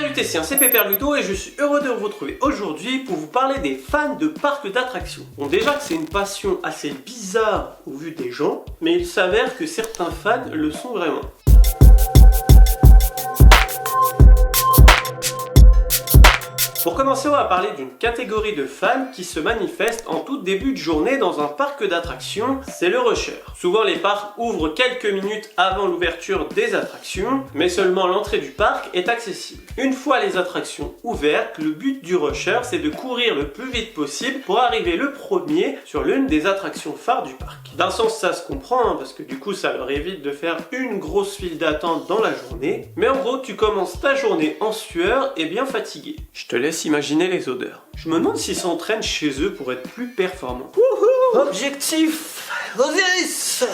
Salut Tessien, c'est Pépère Ludo et je suis heureux de vous retrouver aujourd'hui pour vous parler des fans de parcs d'attractions. Bon, déjà que c'est une passion assez bizarre au vu des gens, mais il s'avère que certains fans le sont vraiment. Pour commencer, on va parler d'une catégorie de fans qui se manifeste en tout début de journée dans un parc d'attractions, c'est le rusher. Souvent les parcs ouvrent quelques minutes avant l'ouverture des attractions, mais seulement l'entrée du parc est accessible. Une fois les attractions ouvertes, le but du rusher c'est de courir le plus vite possible pour arriver le premier sur l'une des attractions phares du parc. D'un sens ça se comprend, parce que du coup ça leur évite de faire une grosse file d'attente dans la journée, mais en gros tu commences ta journée en sueur et bien fatigué. Je te laisse imaginer les odeurs. Je me demande s'ils s'entraînent chez eux pour être plus performants. Wouhou! Objectif Osiris!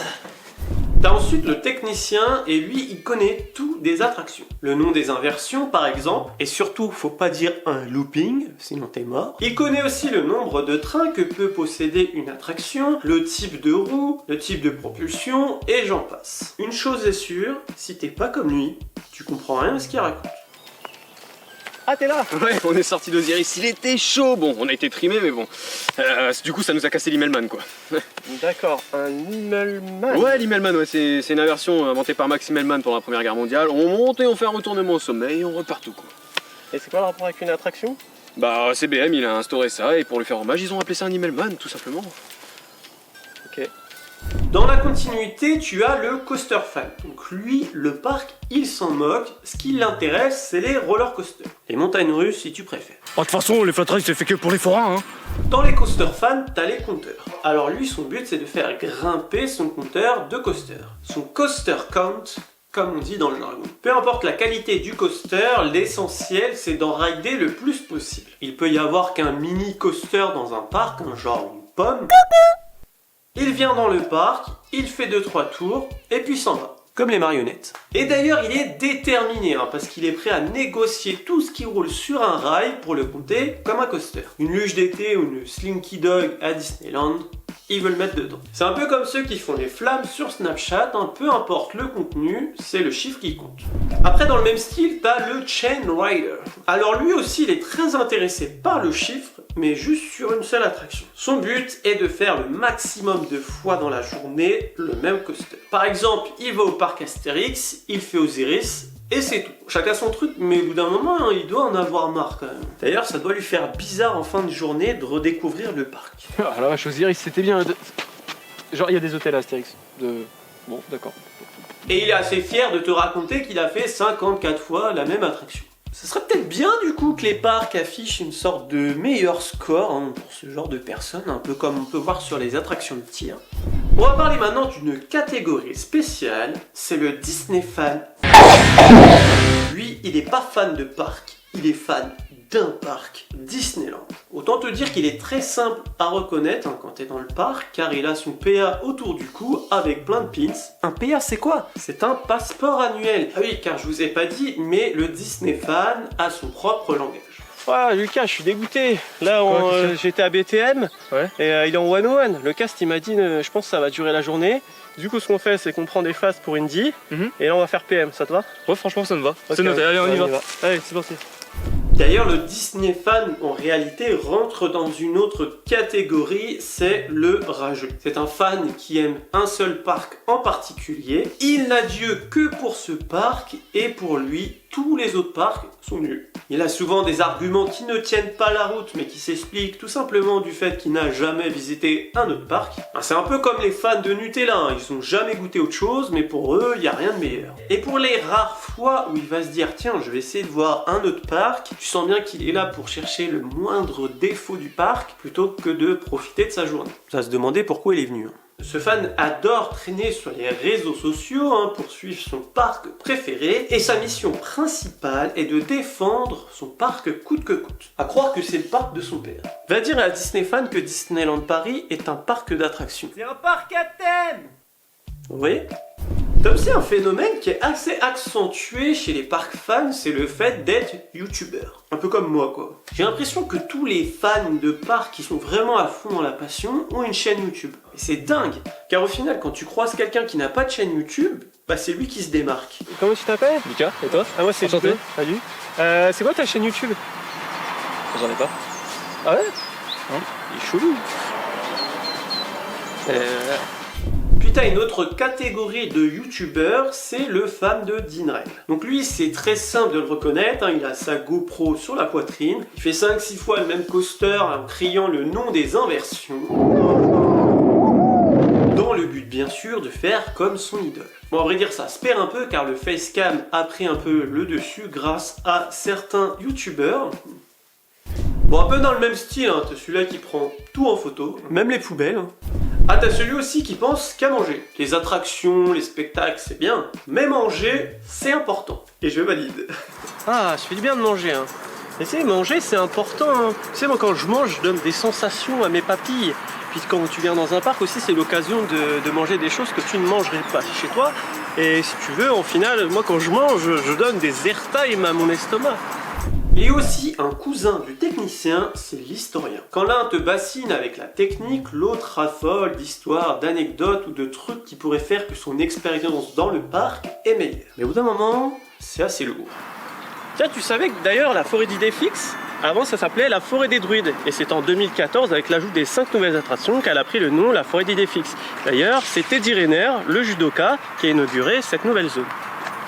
T'as ensuite le technicien et lui il connaît tout des attractions. Le nom des inversions par exemple, et surtout faut pas dire un looping, sinon t'es mort. Il connaît aussi le nombre de trains que peut posséder une attraction, le type de roue, le type de propulsion et j'en passe. Une chose est sûre, si t'es pas comme lui, tu comprends rien de ce qu'il raconte. Ah t'es là? Ouais, on est sorti d'Osiris, il était chaud. Bon, on a été trimé, mais bon. Du coup, ça nous a cassé l'Immelman, quoi. D'accord, un Immelman. Ouais, l'Immelman, ouais, c'est une inversion inventée par Max Immelman pendant la Première Guerre mondiale. On monte et on fait un retournement au sommet et on repart tout, quoi. Et c'est quoi le rapport avec une attraction? Bah, CBM, il a instauré ça et pour lui faire hommage, ils ont appelé ça un Immelman, tout simplement. Ok. Dans la continuité, tu as le coaster fan. Donc lui, le parc, il s'en moque. Ce qui l'intéresse, c'est les roller coasters. Les montagnes russes, si tu préfères. Oh, de toute façon, les flat rides, c'est fait que pour les forains, hein. Dans les coaster fans, t'as les compteurs. Alors lui, son but, c'est de faire grimper son compteur de coaster. Son coaster count, comme on dit dans le jargon. Peu importe la qualité du coaster, l'essentiel, c'est d'en rider le plus possible. Il peut y avoir qu'un mini coaster dans un parc, genre une pomme. Il vient dans le parc, il fait 2-3 tours, et puis s'en va. Comme les marionnettes. Et d'ailleurs, il est déterminé, parce qu'il est prêt à négocier tout ce qui roule sur un rail pour le compter comme un coaster. Une luge d'été ou une Slinky Dog à Disneyland, ils veulent mettre dedans. C'est un peu comme ceux qui font des flammes sur Snapchat, peu importe le contenu, c'est le chiffre qui compte. Après, dans le même style, t'as le Chain Rider. Alors lui aussi, il est très intéressé par le chiffre, mais juste sur une seule attraction. Son but est de faire le maximum de fois dans la journée le même coaster. Par exemple, il va au parc Astérix, il fait Osiris, et c'est tout. Chacun son truc, mais au bout d'un moment, il doit en avoir marre quand même. D'ailleurs, ça doit lui faire bizarre en fin de journée de redécouvrir le parc. Ah la vache, Osiris, c'était bien. Genre, il y a des hôtels à Astérix. Bon, d'accord. Et il est assez fier de te raconter qu'il a fait 54 fois la même attraction. Ce serait peut-être bien du coup que les parcs affichent une sorte de meilleur score pour ce genre de personnes, un peu comme on peut voir sur les attractions de tir. On va parler maintenant d'une catégorie spéciale, c'est le Disney fan. Lui, il n'est pas fan de parc, il est fan d'un parc, Disneyland. Autant te dire qu'il est très simple à reconnaître quand tu es dans le parc, car il a son PA autour du cou avec plein de pins. Un PA, c'est quoi? C'est un passeport annuel. Ah oui, car je vous ai pas dit, mais le Disney fan a son propre langage. Ouais, Lucas, je suis dégoûté. Là, j'étais à BTM, Ouais. et il est en 101. Le cast, il m'a dit, je pense que ça va durer la journée. Du coup, ce qu'on fait, c'est qu'on prend des phases pour Indy, et là, on va faire PM. Ça te va? Ouais, franchement, ça me va. Ok, C'est noté, allez, on y va. Allez, c'est parti. D'ailleurs, le Disney fan, en réalité, rentre dans une autre catégorie, c'est le rageux. C'est un fan qui aime un seul parc en particulier. Il n'a Dieu que pour ce parc, et pour lui, tous les autres parcs sont nuls. Il a souvent des arguments qui ne tiennent pas la route, mais qui s'expliquent tout simplement du fait qu'il n'a jamais visité un autre parc. C'est un peu comme les fans de Nutella, ils n'ont jamais goûté autre chose, mais pour eux, il n'y a rien de meilleur. Et pour les rares fois où il va se dire, tiens, je vais essayer de voir un autre parc, tu sens bien qu'il est là pour chercher le moindre défaut du parc, plutôt que de profiter de sa journée. Ça se demandait pourquoi il est venu. Ce fan adore traîner sur les réseaux sociaux pour suivre son parc préféré, et sa mission principale est de défendre son parc coûte que coûte. À croire que c'est le parc de son père. Va dire à Disney fan que Disneyland Paris est un parc d'attractions. C'est un parc à thème! Vous voyez? T'as aussi un phénomène qui est assez accentué chez les parcs fans, c'est le fait d'être youtubeur. Un peu comme moi quoi. J'ai l'impression que tous les fans de parcs qui sont vraiment à fond dans la passion ont une chaîne YouTube. Et c'est dingue, car au final quand tu croises quelqu'un qui n'a pas de chaîne YouTube, bah c'est lui qui se démarque. Comment tu t'appelles? Lucas, et toi? Ah moi c'est Enchanté. Jules. Salut. C'est quoi ta chaîne YouTube? J'en ai pas. Ah ouais? Hein? Il est chelou. Puis t'as une autre catégorie de youtubeurs, c'est le fan de Dinrel. Donc lui c'est très simple de le reconnaître, hein, il a sa GoPro sur la poitrine, il fait 5-6 fois le même coaster en criant le nom des inversions. Dans le but bien sûr de faire comme son idole. Bon à vrai dire ça se perd un peu car le facecam a pris un peu le dessus grâce à certains youtubeurs. Bon un peu dans le même style, hein, t'as celui-là qui prend tout en photo, même les poubelles. Hein. Ah t'as celui aussi qui pense qu'à manger. Les attractions, les spectacles c'est bien, mais manger c'est important. Et je valide. Ah, ça fait du bien de manger, hein. Et tu sais, manger c'est important, hein. Tu sais, moi quand je mange, je donne des sensations à mes papilles. Puis quand tu viens dans un parc aussi, c'est l'occasion de manger des choses que tu ne mangerais pas chez toi. Et si tu veux, en final, moi quand je mange, je donne des airtime à mon estomac. Et aussi un cousin du technicien, c'est l'historien. Quand l'un te bassine avec la technique, l'autre raffole d'histoires, d'anecdotes ou de trucs qui pourraient faire que son expérience dans le parc est meilleure. Mais au bout d'un moment, c'est assez lourd. Tiens, tu savais que d'ailleurs la forêt d'Idéfix, avant ça s'appelait la forêt des druides. Et c'est en 2014, avec l'ajout des 5 nouvelles attractions, qu'elle a pris le nom la forêt d'Idéfix. D'ailleurs, c'est Teddy Riner, le judoka, qui a inauguré cette nouvelle zone.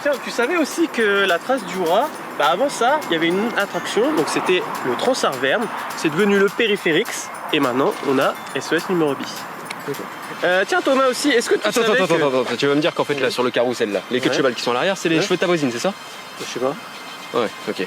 Tiens, tu savais aussi que la trace du rat, bah avant ça, il y avait une attraction, donc c'était le Transarverne, c'est devenu le Périphérix, et maintenant on a SES numéro bis. Tiens Thomas aussi, est-ce que tu savais que... Attends, tu vas me dire qu'en fait là sur le carrousel là, les queues de cheval qui sont à l'arrière, c'est les cheveux de ta voisine, c'est ça? Je sais pas. Ouais, ok.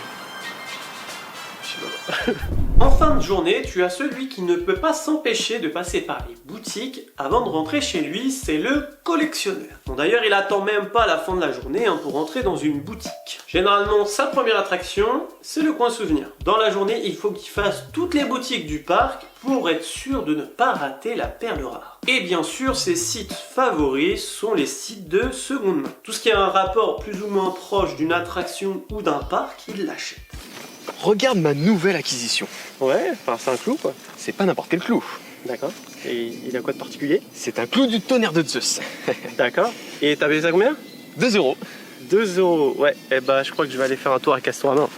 En fin de journée, tu as celui qui ne peut pas s'empêcher de passer par les boutiques avant de rentrer chez lui, c'est le collectionneur. Bon, d'ailleurs, il attend même pas la fin de la journée pour rentrer dans une boutique. Généralement, sa première attraction, c'est le coin souvenir. Dans la journée, il faut qu'il fasse toutes les boutiques du parc pour être sûr de ne pas rater la perle rare. Et bien sûr, ses sites favoris sont les sites de seconde main. Tout ce qui a un rapport plus ou moins proche d'une attraction ou d'un parc, il l'achète. Regarde ma nouvelle acquisition. Ouais, enfin c'est un clou quoi. C'est pas n'importe quel clou. D'accord. Et il a quoi de particulier? C'est un clou du tonnerre de Zeus. D'accord. Et t'as payé ça combien? 2 €. 2 €. Ouais, et bah je crois que je vais aller faire un tour à Castorama.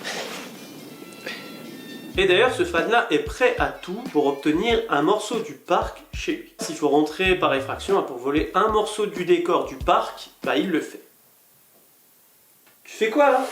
Et d'ailleurs, ce fan-là est prêt à tout pour obtenir un morceau du parc chez lui. S'il faut rentrer par effraction pour voler un morceau du décor du parc, bah il le fait. Tu fais quoi là?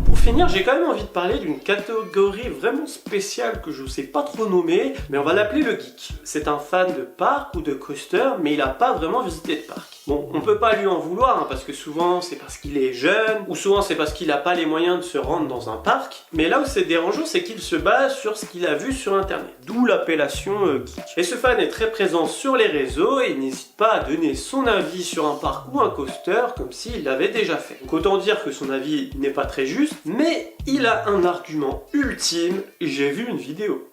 Pour finir, j'ai quand même envie de parler d'une catégorie vraiment spéciale que je ne sais pas trop nommer, mais on va l'appeler le geek. C'est un fan de parc ou de coaster, mais il n'a pas vraiment visité de parc. Bon, on peut pas lui en vouloir, parce que souvent c'est parce qu'il est jeune, ou souvent c'est parce qu'il n'a pas les moyens de se rendre dans un parc, mais là où c'est dérangeant, c'est qu'il se base sur ce qu'il a vu sur internet, d'où l'appellation geek. Et ce fan est très présent sur les réseaux, et il n'hésite pas à donner son avis sur un parc ou un coaster, comme s'il l'avait déjà fait. Donc autant dire que son avis n'est pas très juste, mais il a un argument ultime, j'ai vu une vidéo.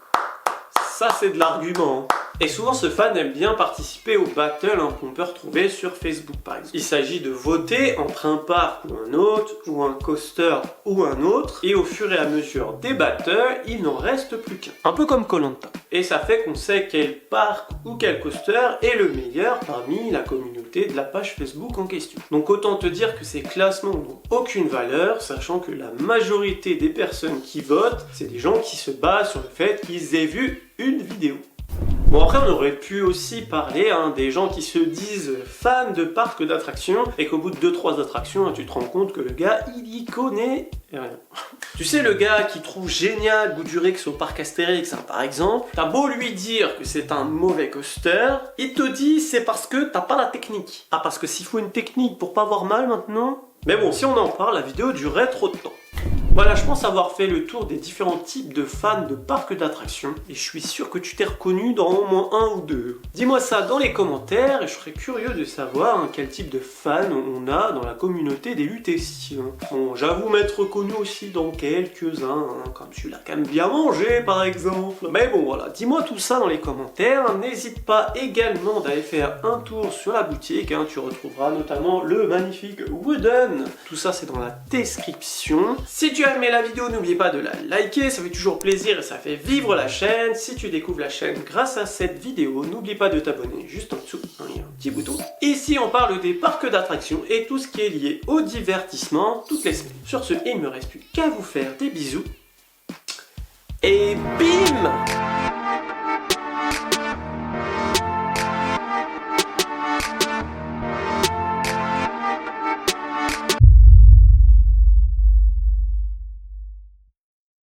Ça c'est de l'argument. Et souvent ce fan aime bien participer aux battles qu'on peut retrouver sur Facebook par exemple. Il s'agit de voter entre un parc ou un autre, ou un coaster ou un autre, et au fur et à mesure des battles, il n'en reste plus qu'un. Un peu comme Koh-Lanta. Et ça fait qu'on sait quel parc ou quel coaster est le meilleur parmi la communauté de la page Facebook en question. Donc autant te dire que ces classements n'ont aucune valeur, sachant que la majorité des personnes qui votent, c'est des gens qui se basent sur le fait qu'ils aient vu une vidéo. Bon après on aurait pu aussi parler des gens qui se disent fans de parcs d'attractions et qu'au bout de 2-3 attractions tu te rends compte que le gars il y connaît rien. Tu sais le gars qui trouve génial Goudurix au parc Astérix par exemple, t'as beau lui dire que c'est un mauvais coaster, il te dit c'est parce que t'as pas la technique. Ah parce que s'il faut une technique pour pas avoir mal maintenant. Mais bon si on en parle la vidéo durerait trop de temps. Voilà, je pense avoir fait le tour des différents types de fans de parcs d'attractions et je suis sûr que tu t'es reconnu dans au moins un ou deux. Dis-moi ça dans les commentaires et je serais curieux de savoir quel type de fans on a dans la communauté des lutétiens. Bon, j'avoue m'être reconnu aussi dans quelques-uns, comme celui-là qui aime bien manger par exemple. Mais bon voilà, dis-moi tout ça dans les commentaires. N'hésite pas également d'aller faire un tour sur la boutique, tu retrouveras notamment le magnifique Wooden. Tout ça c'est dans la description. Si tu as aimé la vidéo, n'oublie pas de la liker, ça fait toujours plaisir et ça fait vivre la chaîne. Si tu découvres la chaîne grâce à cette vidéo, n'oublie pas de t'abonner juste en dessous, il y a un petit bouton. Ici on parle des parcs d'attractions et tout ce qui est lié au divertissement toutes les semaines. Sur ce, il ne me reste plus qu'à vous faire des bisous. Et bim!